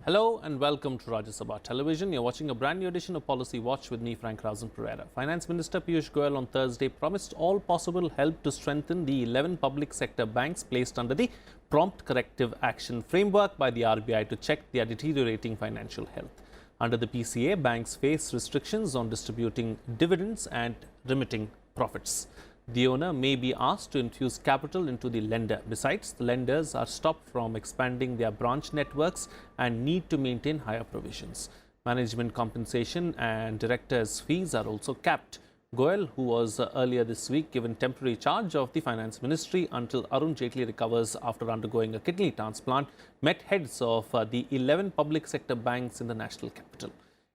Hello and welcome to Rajya Sabha Television. You're watching a brand new edition of Policy Watch with me, Rausan Pereira. Finance Minister Piyush Goyal on Thursday promised all possible help to strengthen the 11 public sector banks placed under the Prompt Corrective Action Framework by the RBI to check their deteriorating financial health. Under the PCA, banks face restrictions on distributing dividends and remitting profits. The owner may be asked to infuse capital into the lender. Besides, the lenders are stopped from expanding their branch networks and need to maintain higher provisions. Management compensation and directors' fees are also capped. Goyal, who was earlier this week given temporary charge of the Finance Ministry until Arun Jaitley recovers after undergoing a kidney transplant, met heads of the 11 public sector banks in the national capital.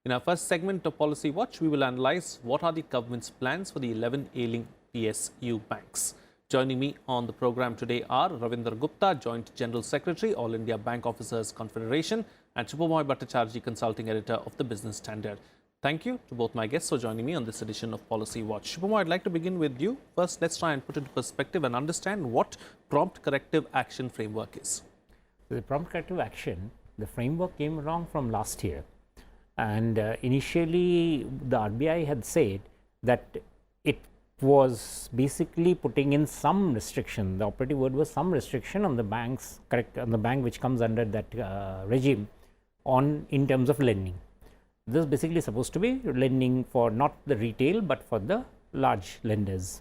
In our first segment of Policy Watch, we will analyze what are the government's plans for the 11 ailing PSU banks. Joining me on the program today are Ravinder Gupta, Joint General Secretary, All India Bank Officers Confederation, and Subhomoy Bhattacharjee, Consulting Editor of the Business Standard. Thank you to both my guests for joining me on this edition of Policy Watch. Subhomoy, I'd like to begin with you. First, let's try and put into perspective and understand what Prompt Corrective Action Framework is. The Prompt Corrective Action, the framework came along from last year. And initially, the RBI had said that it was basically putting in some restriction. The operative word was some restriction on the banks, on the bank which comes under that regime in terms of lending. This is basically supposed to be lending for not the retail, but for the large lenders.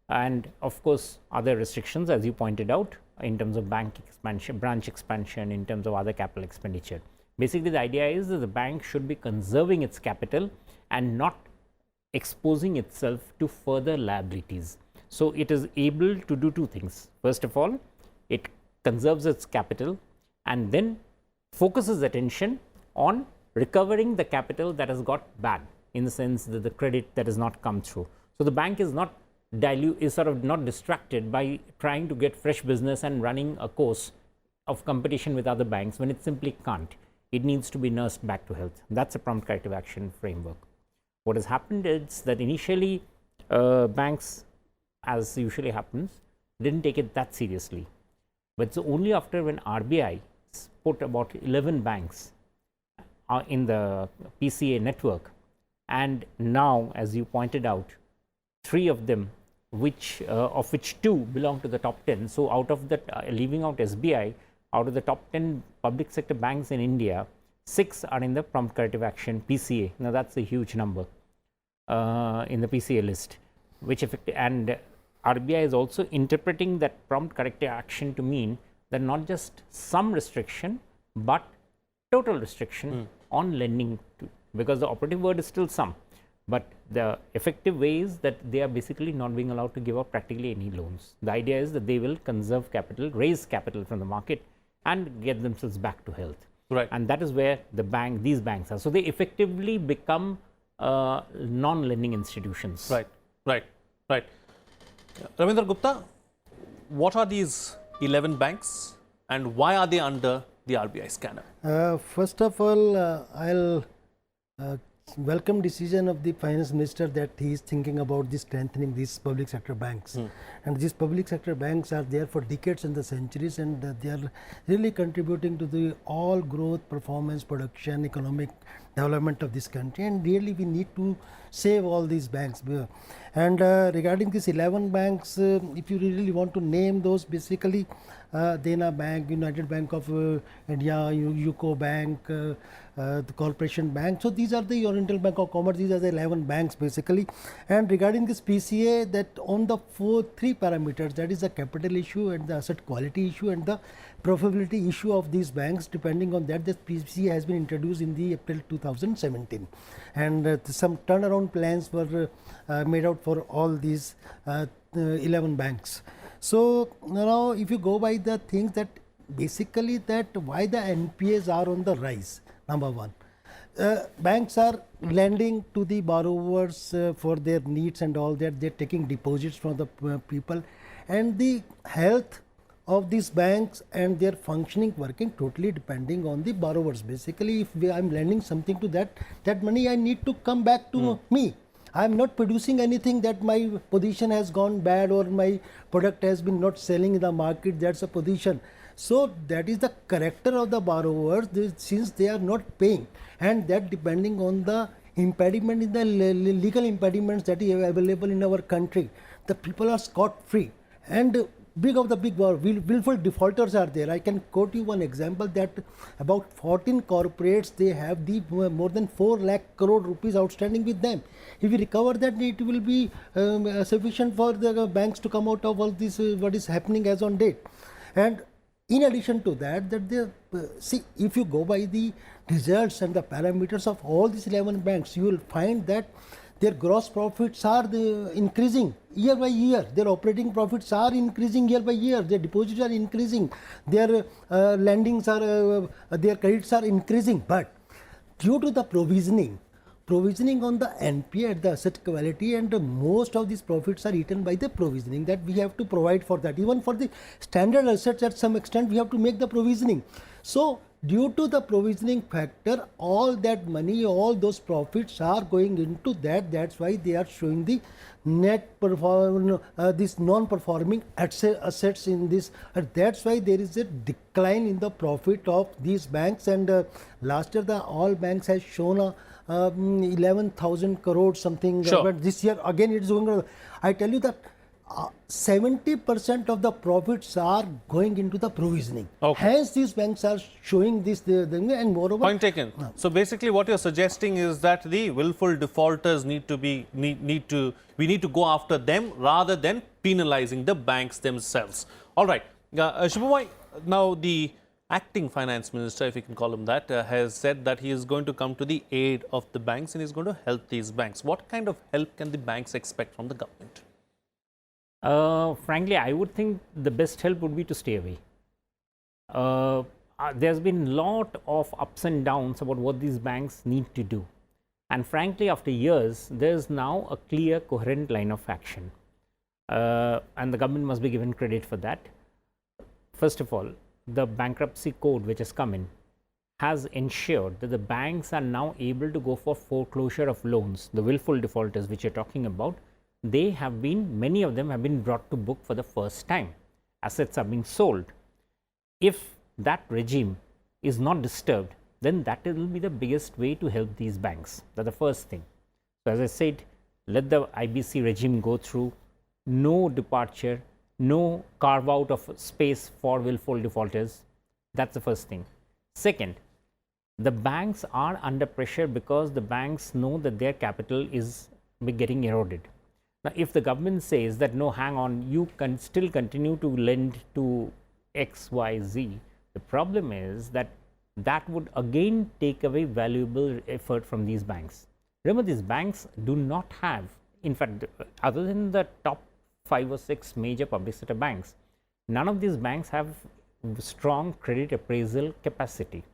And of course, other restrictions, as you pointed out, in terms of bank expansion, branch expansion, in terms of other capital expenditure. Basically, the idea is that the bank should be conserving its capital and not exposing itself to further liabilities. So, it is able to do two things. First of all, it conserves its capital and then focuses attention on recovering the capital that has got bad, in the sense that the credit that has not come through. So, the bank is not sort of not distracted by trying to get fresh business and running a course of competition with other banks when it simply can't. It needs to be nursed back to health. That's a Prompt Corrective Action Framework. What has happened is that initially banks, as usually happens, didn't take it that seriously. But it's only after when RBI put about 11 banks in the PCA network, and now, as you pointed out, 3 of them, of which 2 belong to the top 10. So, out of that, leaving out SBI, out of the top 10 public sector banks in India, 6 are in the Prompt Corrective Action PCA. Now, that's a huge number in the PCA list, and RBI is also interpreting that Prompt Corrective Action to mean that not just some restriction, but total restriction on lending, because the operative word is still some. But the effective way is that they are basically not being allowed to give up practically any loans. The idea is that they will conserve capital, raise capital from the market, and get themselves back to health. Right. And that is where these banks are. So, they effectively become non-lending institutions. Right. Ravinder Gupta, what are these 11 banks and why are they under the RBI scanner? First of all, I'll welcome decision of the Finance Minister that he is thinking about the strengthening these public sector banks. And these public sector banks are there for decades and the centuries, and they are really contributing to the all growth, performance, production, economic development of this country, and really we need to save all these banks. And regarding these 11 banks, if you really want to name those, basically Dena Bank, United Bank of India, UCO Bank, the Corporation Bank. So, these are the Oriental Bank of Commerce, these are the 11 banks basically. And regarding this PCA, that on the 3 parameters, that is the capital issue and the asset quality issue and the profitability issue of these banks, depending on that, this PCA has been introduced in the April 2017. And some turnaround plans were made out for all these 11 banks. So, now if you go by the things that basically that why the NPAs are on the rise, number one. Banks are lending to the borrowers for their needs and all that, they are taking deposits from the people, and the health of these banks and their functioning working totally depending on the borrowers. Basically, if I am lending something to that money I need to come back to me. I am not producing anything that my position has gone bad or my product has been not selling in the market, that's a position. So that is the character of the borrowers, since they are not paying, and that depending on the impediment in the legal impediments that is available in our country, the people are scot free, and big willful defaulters are there. I can quote you one example that about 14 corporates, they have the more than 4 lakh crore rupees outstanding with them. If we recover that, it will be sufficient for the banks to come out of all this what is happening as on date. And in addition to that, see, if you go by the results and the parameters of all these 11 banks, you will find that their gross profits are increasing year by year. Their operating profits are increasing year by year. Their deposits are increasing. Their lendings are, their credits are increasing. But due to the provisioning on the NPA, the asset quality, and most of these profits are eaten by the provisioning that we have to provide for that. Even for the standard assets, at some extent, we have to make the provisioning. So due to the provisioning factor, all that money, all those profits are going into that. That's why they are showing the net this non-performing assets in this. And that's why there is a decline in the profit of these banks. And last year, all banks has shown a 11,000 crore something. Sure. But this year again it is going. I tell you that 70% of the profits are going into the provisioning. Okay. Hence, these banks are showing this, and moreover. Point taken. So basically, what you're suggesting is that the willful defaulters we need to go after them rather than penalizing the banks themselves. All right, Subhomoy, now the acting finance minister, if you can call him that, has said that he is going to come to the aid of the banks and is going to help these banks. What kind of help can the banks expect from the government? Frankly, I would think the best help would be to stay away. There's been a lot of ups and downs about what these banks need to do. And frankly, after years, there's now a clear, coherent line of action. And the government must be given credit for that. First of all, the bankruptcy code which has come in has ensured that the banks are now able to go for foreclosure of loans. The willful defaulters which you're talking about, many of them have been brought to book for the first time. Assets are being sold. If that regime is not disturbed, then that will be the biggest way to help these banks. That's the first thing. So as I said, let the IBC regime go through, no departure, no carve out of space for willful defaulters. That's the first thing. Second, the banks are under pressure because the banks know that their capital is getting eroded. Now, if the government says that no, hang on, you can still continue to lend to X, Y, Z, the problem is that that would again take away valuable effort from these banks. Remember, these banks do not have, in fact, other than the top 5 or 6 major public sector banks, none of these banks have strong credit appraisal capacity,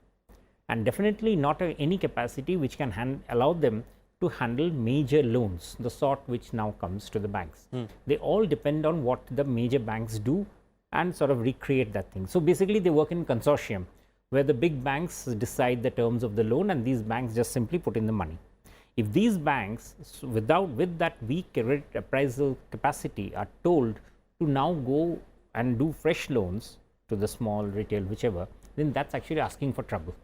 and definitely not any capacity which can allow them to handle major loans, the sort which now comes to the banks. They all depend on what the major banks do and sort of recreate that thing. So basically, they work in consortium where the big banks decide the terms of the loan and these banks just simply put in the money. If these banks, with that weak credit appraisal capacity, are told to now go and do fresh loans to the small retail, whichever, then that's actually asking for trouble.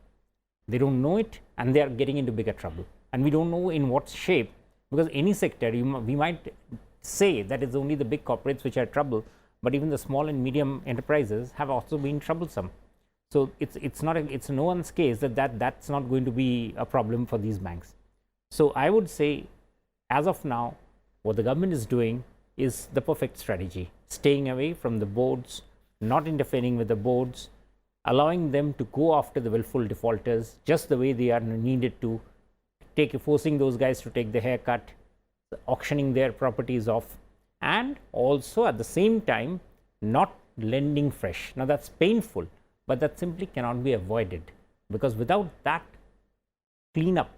They don't know it and they are getting into bigger trouble. And we don't know in what shape, because any sector, we might say that it's only the big corporates which are trouble, but even the small and medium enterprises have also been troublesome. So it's no one's case that's not going to be a problem for these banks. So I would say, as of now, what the government is doing is the perfect strategy: staying away from the boards, not interfering with the boards, allowing them to go after the willful defaulters just the way they are needed to, forcing those guys to take the haircut, auctioning their properties off, and also at the same time not lending fresh. Now that's painful, but that simply cannot be avoided, because without that cleanup,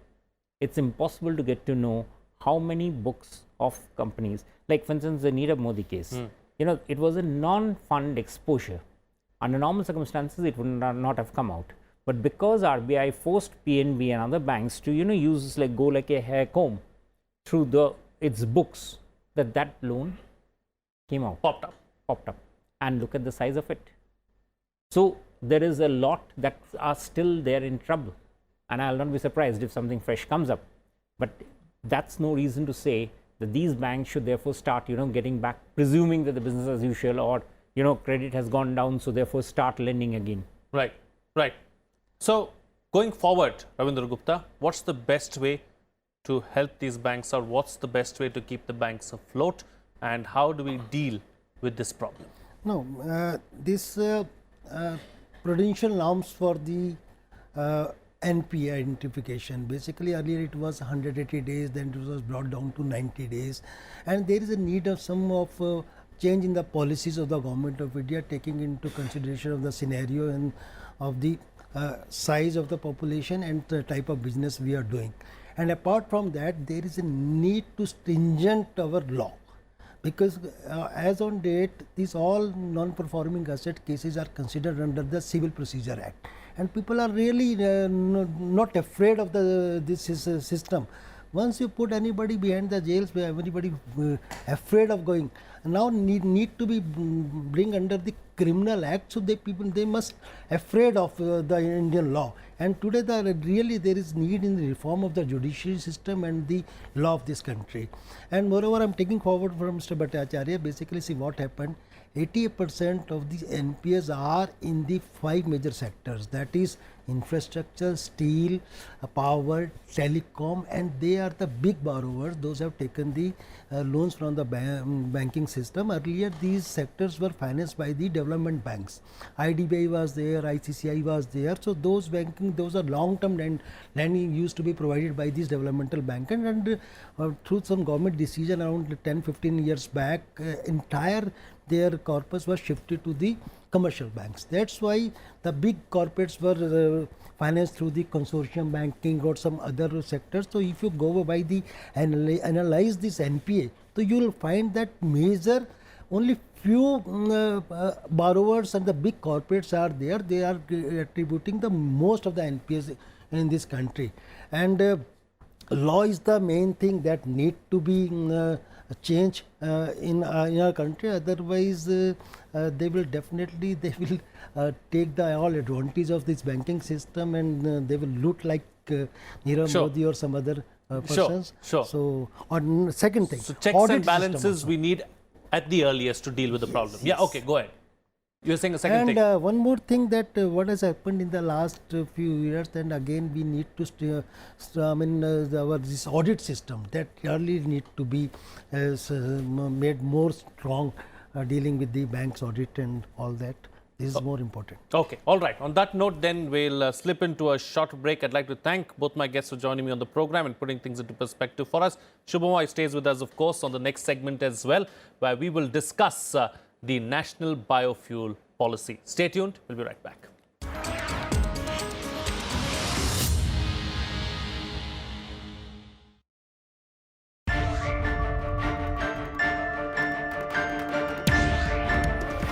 it's impossible to get to know how many books of companies, like for instance the Nirav Modi case, it was a non-fund exposure. Under normal circumstances, it would not have come out. But because RBI forced PNB and other banks to use go like a hair comb through its books, that loan came out, Popped up. and look at the size of it. So there is a lot that are still there in trouble, and I'll not be surprised if something fresh comes up. But that's no reason to say that these banks should therefore start, getting back, presuming that the business as usual, or credit has gone down, so therefore start lending again. Right, right. So going forward, Ravinder Gupta, what's the best way to help these banks, or what's the best way to keep the banks afloat, and how do we deal with this problem? No, this prudential norms for the NPA identification. Basically, earlier it was 180 days, then it was brought down to 90 days, and there is a need of some of change in the policies of the government of India, taking into consideration of the scenario and of the size of the population and the type of business we are doing. And apart from that, there is a need to stringent our law, because as on date, these all non-performing asset cases are considered under the Civil Procedure Act, and people are really not afraid of this system. Once you put anybody behind the jails, where everybody afraid of going, now need to be bring under the criminal act, so they must afraid of the Indian law. And today really there is need in the reform of the judiciary system and the law of this country. And moreover, I am taking forward from Mr. Bhattacharjee, basically see what happened. 80% of the NPAs are in the 5 major sectors, that is infrastructure, steel, power, telecom, and they are the big borrowers. Those have taken the loans from the banking system. Earlier these sectors were financed by the development banks. IDBI was there, ICCI was there. So those are long-term lending used to be provided by these developmental banks, and through some government decision around 10-15 years back, entire their corpus was shifted to the commercial banks. That's why the big corporates were financed through the consortium banking or some other sectors. So if you go by the analyze this NPA, so you will find that major only few borrowers and the big corporates are there. They are attributing the most of the NPAs in this country, and law is the main thing that need to be change in our country. Otherwise they will definitely take the all advantage of this banking system, and they will look like Nirav Modi or some other persons. Sure. So on second thing, so checks and balances we need at the earliest to deal with the problem. Yes. Yeah, okay, go ahead. You were saying a second thing. And one more thing, that what has happened in the last few years, and again we need to this audit system that really need to be made more strong, dealing with the bank's audit and all that. This is more important. Okay, all right. On that note, then we'll slip into a short break. I'd like to thank both my guests for joining me on the program and putting things into perspective for us. Subhomoy stays with us, of course, on the next segment as well, where we will discuss the National Biofuel Policy. Stay tuned. We'll be right back.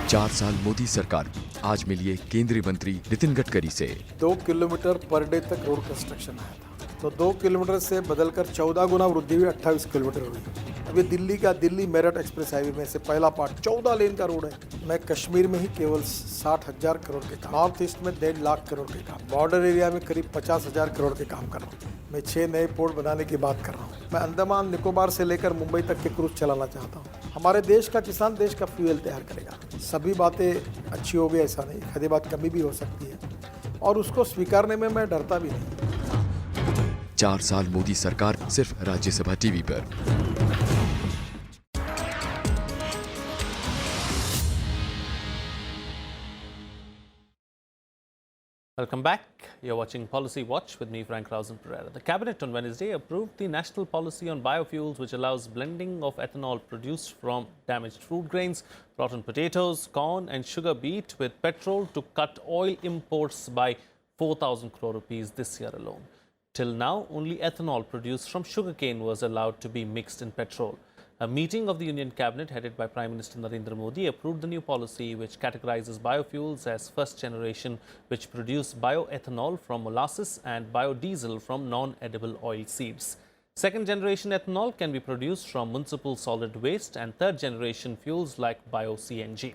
चार साल मोदी सरकार की, आज मिलिए केंद्रीय मंत्री नितिन गडकरी से। 2 kilometre per day तक रोड कंस्ट्रक्शन आया था, तो 2 किलोमीटर से बदलकर 14 गुना वृद्धि हुई, 28 किलोमीटर हुई। अभी दिल्ली मेरठ एक्सप्रेस हाईवे में से पहला पार्ट 14 लेन का रोड है। मैं कश्मीर में ही केवल 60,000 करोड़ के काम, नॉर्थ ईस्ट में 1.5 लाख करोड़ के काम, बॉर्डर एरिया में करीब 50,000 करोड़ के काम कर रहा हूँ। मैं 6 नए पोर्ट बनाने की बात कर रहा हूँ। मैं अंडमान निकोबार से लेकर मुंबई तक के क्रूज चलाना चाहता हूँ। हमारे देश का किसान देश का फ्यूल तैयार करेगा। सभी बातें अच्छी हो गई ऐसा नहीं, आधी बात कमी भी हो सकती है, और उसको स्वीकारने में मैं डरता भी नहीं। 4 साल मोदी सरकार, सिर्फ राज्यसभा टीवी पर। Welcome back. You're watching Policy Watch with me, Rausan Pereira. The Cabinet on Wednesday approved the national policy on biofuels, which allows blending of ethanol produced from damaged fruit grains, rotten potatoes, corn and sugar beet with petrol to cut oil imports by 4,000 crore rupees this year alone. Till now, only ethanol produced from sugarcane was allowed to be mixed in petrol. A meeting of the Union Cabinet headed by Prime Minister Narendra Modi approved the new policy, which categorizes biofuels as first generation, which produce bioethanol from molasses and biodiesel from non-edible oil seeds. Second generation ethanol can be produced from municipal solid waste, and third generation fuels like Bio-CNG.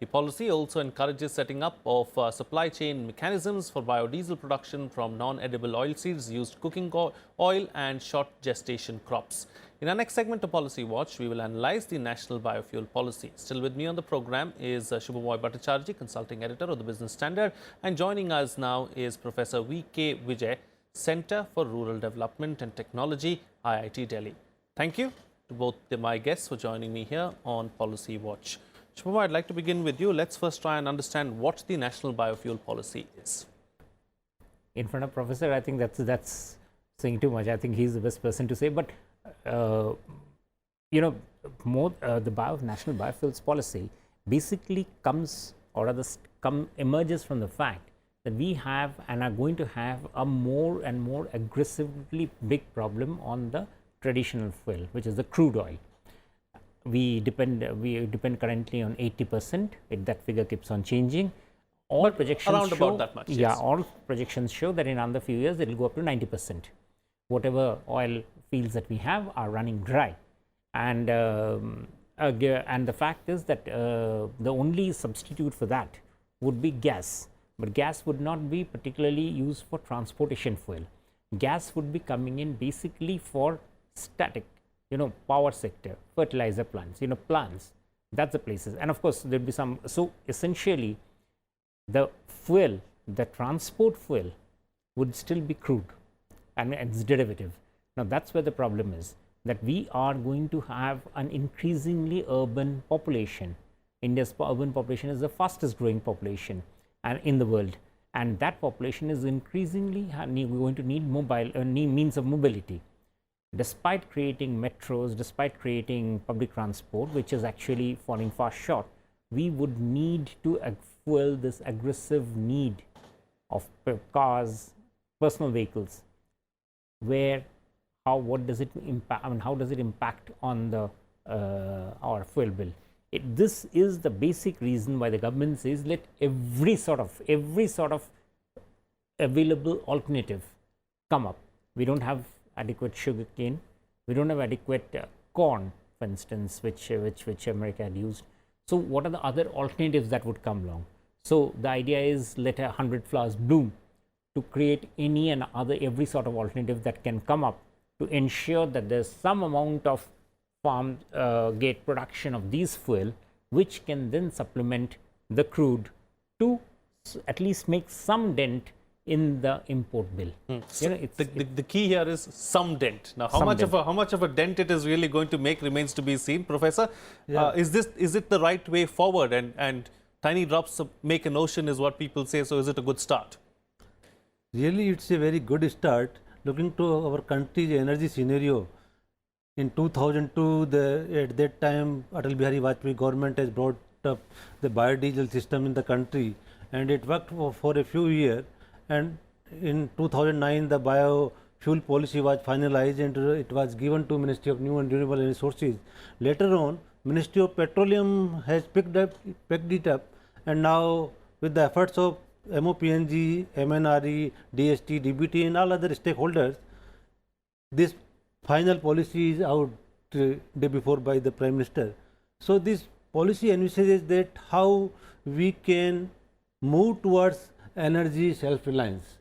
The policy also encourages setting up of supply chain mechanisms for biodiesel production from non-edible oilseeds, used cooking oil and short gestation crops. In our next segment of Policy Watch, we will analyze the national biofuel policy. Still with me on the program is Subhomoy Bhattacharjee, consulting editor of the Business Standard, and joining us now is Professor Vijay, Center for Rural Development and Technology, IIT Delhi. Thank you to both my guests for joining me here on Policy Watch. Subhomoy, I'd like to begin with you. Let's first try and understand what the national biofuel policy is. In front of Professor, I think that's saying too much. I think he's the best person to say. But the national biofuels policy basically emerges from the fact that we have and are going to have a more and more aggressively big problem on the traditional fuel, which is the crude oil. We depend currently on 80%. That figure keeps on changing. All projections around show, about that much. Yeah, yes. all projections show that in another few years it will go up to 90%. Whatever oil fields that we have are running dry, and the fact is that the only substitute for that would be gas. But gas would not be particularly used for transportation fuel. Gas would be coming in basically for static, power sector, fertilizer plants, plants. That's the places. And of course, there will be some. So essentially, the fuel, the transport fuel, would still be crude and its derivative. Now, that's where the problem is, that we are going to have an increasingly urban population. India's urban population is the fastest growing population in the world, and that population is increasingly going to need means of mobility. Despite creating metros, despite creating public transport, which is actually falling far short, we would need to fuel this aggressive need of cars, personal vehicles. What does it impact? I mean, how does it impact on the our fuel bill? This is the basic reason why the government says let every sort of available alternative come up. We don't have adequate sugarcane. We don't have adequate corn, for instance, which America had used. So what are the other alternatives that would come along? So the idea is let 100 flowers bloom to create every sort of alternative that can come up to ensure that there's some amount of farm gate production of these fuel, which can then supplement the crude to at least make some dent in the import bill. The key here is some dent. Now, how much of a dent it is really going to make remains to be seen. Professor, is it the right way forward? And tiny drops make an ocean is what people say. So, is it a good start? Really, it's a very good start. Looking to our country's energy scenario, in 2002, at that time, Atal Bihari Vajpayee government has brought up the biodiesel system in the country, and it worked for a few years. And in 2009, the biofuel policy was finalized and it was given to Ministry of New and Renewable Energy Sources. Later on, Ministry of Petroleum has picked it up, and now with the efforts of MOPNG, MNRE, DST, DBT and all other stakeholders, this final policy is out day before by the Prime Minister. So this policy envisages that how we can move towards energy self-reliance,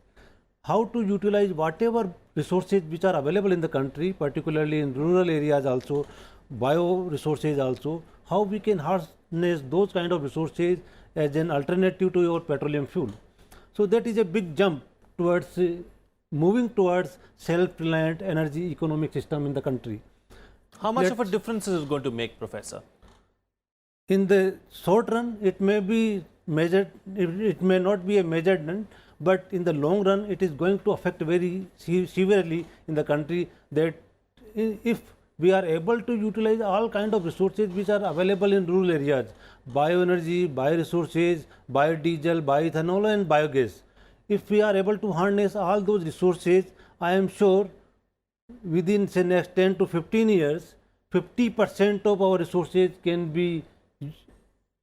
how to utilize whatever resources which are available in the country, particularly in rural areas also, bio resources also, how we can harness those kind of resources as an alternative to your petroleum fuel. So that is a big jump towards moving towards self-reliant energy economic system in the country. How much of a difference is it going to make, Professor? In the short run, it may be measured, it may not be a measured, but in the long run, it is going to affect very severely in the country, that if we are able to utilize all kind of resources which are available in rural areas, bioenergy, bioresources, biodiesel, bioethanol and biogas. If we are able to harness all those resources, I am sure within say next 10 to 15 years, 50% of our resources can be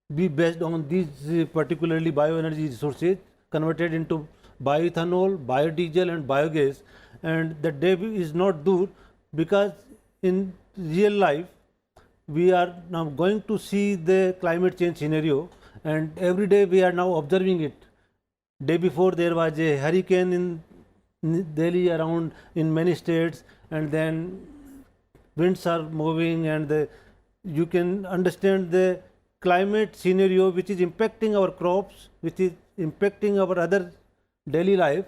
based on these particularly bioenergy resources, converted into bioethanol, biodiesel and biogas. And the day is not due, because in real life we are now going to see the climate change scenario, and every day we are now observing it. Day before there was a hurricane in Delhi, around in many states, and then winds are moving, and you can understand the climate scenario which is impacting our crops, which is impacting our other daily life.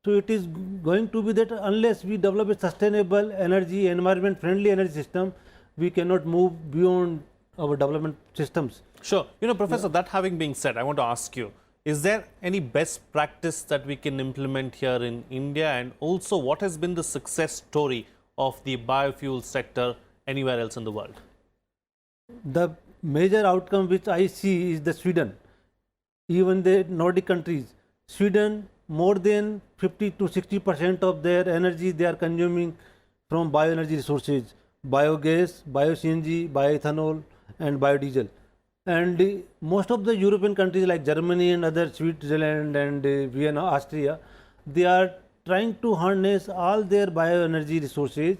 So it is going to be that unless we develop a sustainable energy, environment friendly energy system, we cannot move beyond our development systems. Sure. Professor, that having been said, I want to ask you, is there any best practice that we can implement here in India, and also what has been the success story of the biofuel sector anywhere else in the world? The major outcome which I see is the Sweden, even the Nordic countries. Sweden, more than 50 to 60% of their energy they are consuming from bioenergy resources, biogas, Bio-CNG, Bio-Ethanol and biodiesel. And most of the European countries like Germany and other, Switzerland and Vienna, Austria, they are trying to harness all their bioenergy resources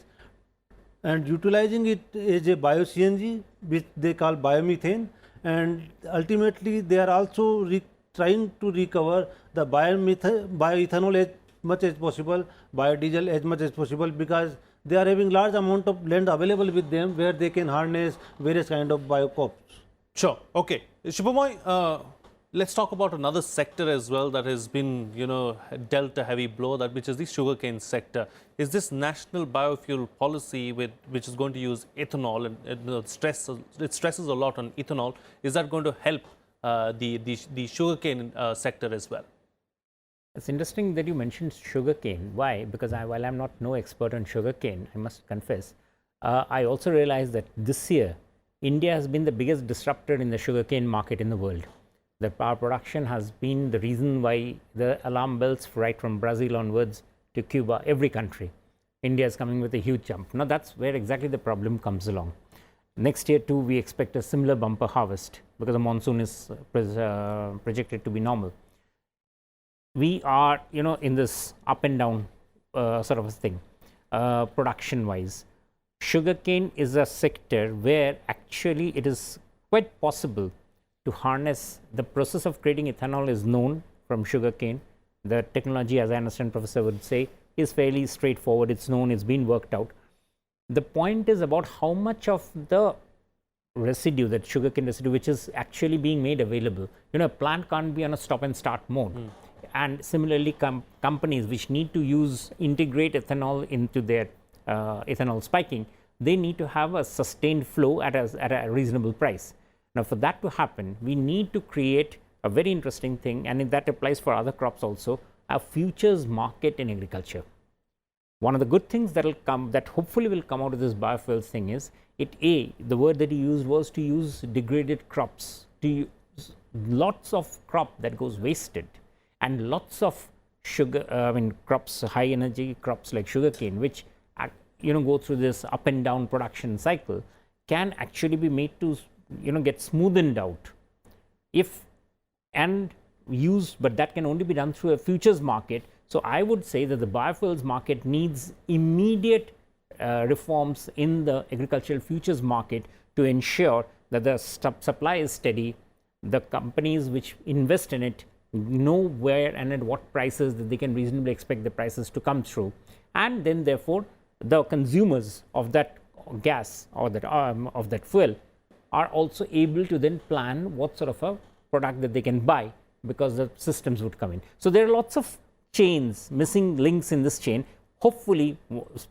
and utilizing it as a Bio-CNG, which they call biomethane, and ultimately they are also trying to recover the bioethanol as much as possible, biodiesel as much as possible, because they are having large amount of land available with them where they can harness various kind of biocrops. Sure. Okay. Subhomoy, let's talk about another sector as well that has been, dealt a heavy blow, that which is the sugarcane sector. Is this national biofuel policy which is going to use ethanol, and it stresses a lot on ethanol, is that going to help the sugarcane sector as well? It's interesting that you mentioned sugarcane. Why? Because while I'm not no expert on sugarcane, I must confess, I also realized that this year India has been the biggest disruptor in the sugarcane market in the world. The power production has been the reason why the alarm bells, right from Brazil onwards to Cuba, every country, India is coming with a huge jump. Now that's where exactly the problem comes along. Next year too, we expect a similar bumper harvest because the monsoon is projected to be normal. We are, in this up and down sort of a thing, production wise. Sugarcane is a sector where actually it is quite possible to harness. The process of creating ethanol is known from sugarcane. The technology, as I understand Professor would say, is fairly straightforward. It's known, it's been worked out. The point is about how much of the residue, that sugarcane residue, which is actually being made available. A plant can't be on a stop and start mode. And similarly, companies which need to integrate ethanol into their ethanol spiking, they need to have a sustained flow at a reasonable price. Now, for that to happen, we need to create a very interesting thing, and that applies for other crops also, a futures market in agriculture. One of the good things that hopefully will come out of this biofuels thing is, the word that he used was to use degraded crops, to use lots of crop that goes wasted, and lots of crops, high energy crops like sugarcane, which go through this up and down production cycle, can actually be made to get smoothened out but that can only be done through a futures market. So I would say that the biofuels market needs immediate reforms in the agricultural futures market to ensure that the supply is steady, the companies which invest in it know where and at what prices that they can reasonably expect the prices to come through, and then therefore the consumers of that gas or that of that fuel are also able to then plan what sort of a product that they can buy, because the systems would come in. So there are lots of chains, missing links in this chain. Hopefully,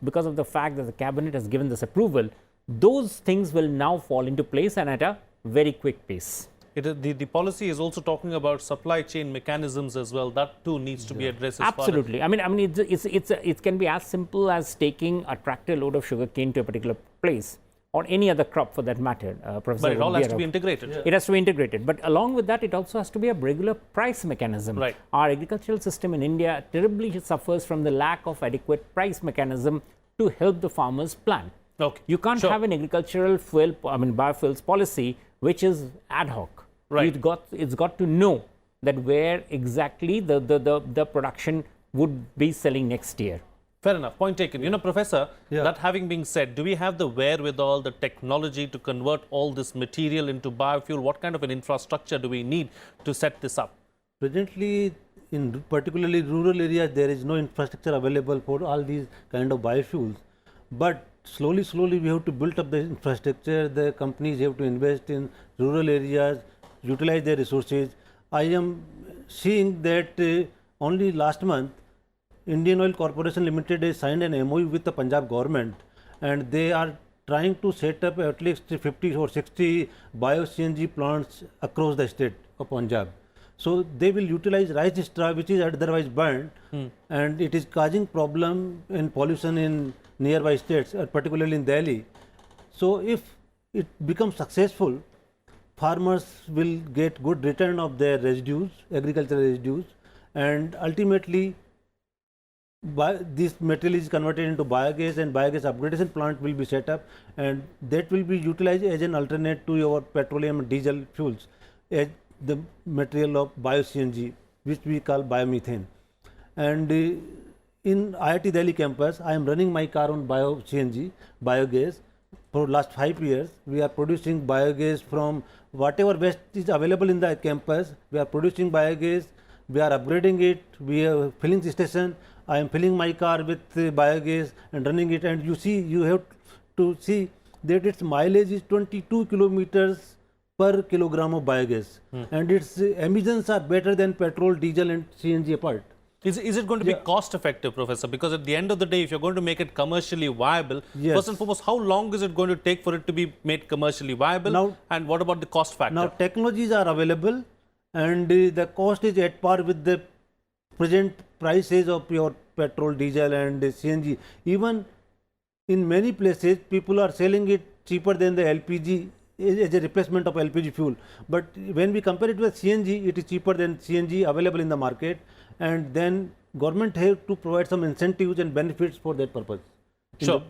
because of the fact that the cabinet has given this approval, those things will now fall into place and at a very quick pace. The policy is also talking about supply chain mechanisms as well. That too needs to be addressed. Absolutely. It can be as simple as taking a tractor load of sugarcane to a particular place, or any other crop for that matter. But it all has to be integrated. It has to be integrated. But along with that, it also has to be a regular price mechanism. Right. Our agricultural system in India terribly suffers from the lack of adequate price mechanism to help the farmers plan. Okay. You can't have an agricultural biofuels policy which is ad hoc. Right. It's got to know that where exactly the production would be selling next year. Fair enough. Point taken. You know, Professor, Yeah. that having been said, do we have the wherewithal, the technology to convert all this material into biofuel? What kind of an infrastructure do we need to set this up? Presently, in particularly rural areas, there is no infrastructure available for all these kind of biofuels. But slowly, we have to build up the infrastructure. The companies have to invest in rural areas, utilize their resources. I am seeing that only last month, Indian Oil Corporation Limited has signed an MOU with the Punjab government, and they are trying to set up at least 50 or 60 Bio-CNG plants across the state of Punjab. So they will utilize rice straw, which is otherwise burned, and it is causing problem in pollution in nearby states, particularly in Delhi. So if it becomes successful, farmers will get good return of their residues, agricultural residues, and ultimately this material is converted into biogas, and biogas upgradation plant will be set up, and that will be utilized as an alternate to your petroleum and diesel fuels, as the material of Bio-CNG, which we call biomethane. And in IIT Delhi campus, I am running my car on Bio-CNG, biogas. For last 5 years, we are producing biogas from whatever waste is available in the campus. We are producing biogas, we are upgrading it, we have filling station. I am filling my car with biogas and running it, and you have to see that its mileage is 22 kilometers per kilogram of biogas, and its emissions are better than petrol, diesel and CNG apart. Is it going to be cost effective, Professor? Because at the end of the day, if you're going to make it commercially viable, first and foremost, how long is it going to take for it to be made commercially viable? Now, and what about the cost factor? Now technologies are available, and the cost is at par with the present prices of your petrol, diesel and CNG. Even in many places, people are selling it cheaper than the LPG as a replacement of LPG fuel. But when we compare it with CNG, it is cheaper than CNG available in the market, and then government have to provide some incentives and benefits for that purpose in the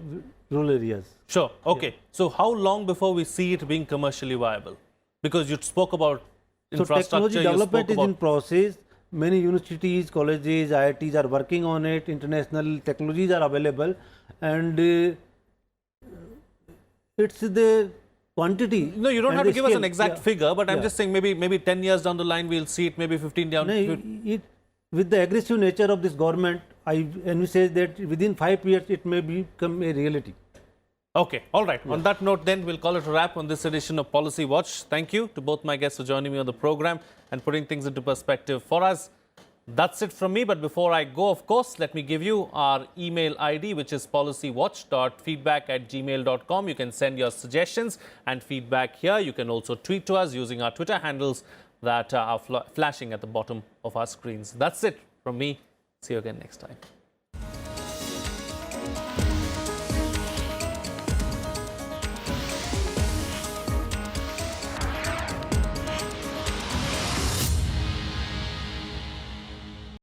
rural areas. Sure. Okay. So how long before we see it being commercially viable? Because you spoke about infrastructure. So technology development is in process. Many universities, colleges, IITs are working on it. International technologies are available, and it's the quantity. No, you don't and have to the give us scale. an exact figure, but I'm just saying maybe 10 years down the line we'll see it, maybe 15 down. With the aggressive nature of this government, I envisage that within 5 years it may become a reality. Okay, all right. On that note, then we'll call it a wrap on this edition of Policy Watch. Thank you to both my guests for joining me on the program and putting things into perspective for us. That's it from me. But before I go, of course, let me give you our email ID, which is policywatch.feedback@gmail.com. You can send your suggestions and feedback here. You can also tweet to us using our Twitter handles that are flashing at the bottom of our screens. That's it from me. See you again next time.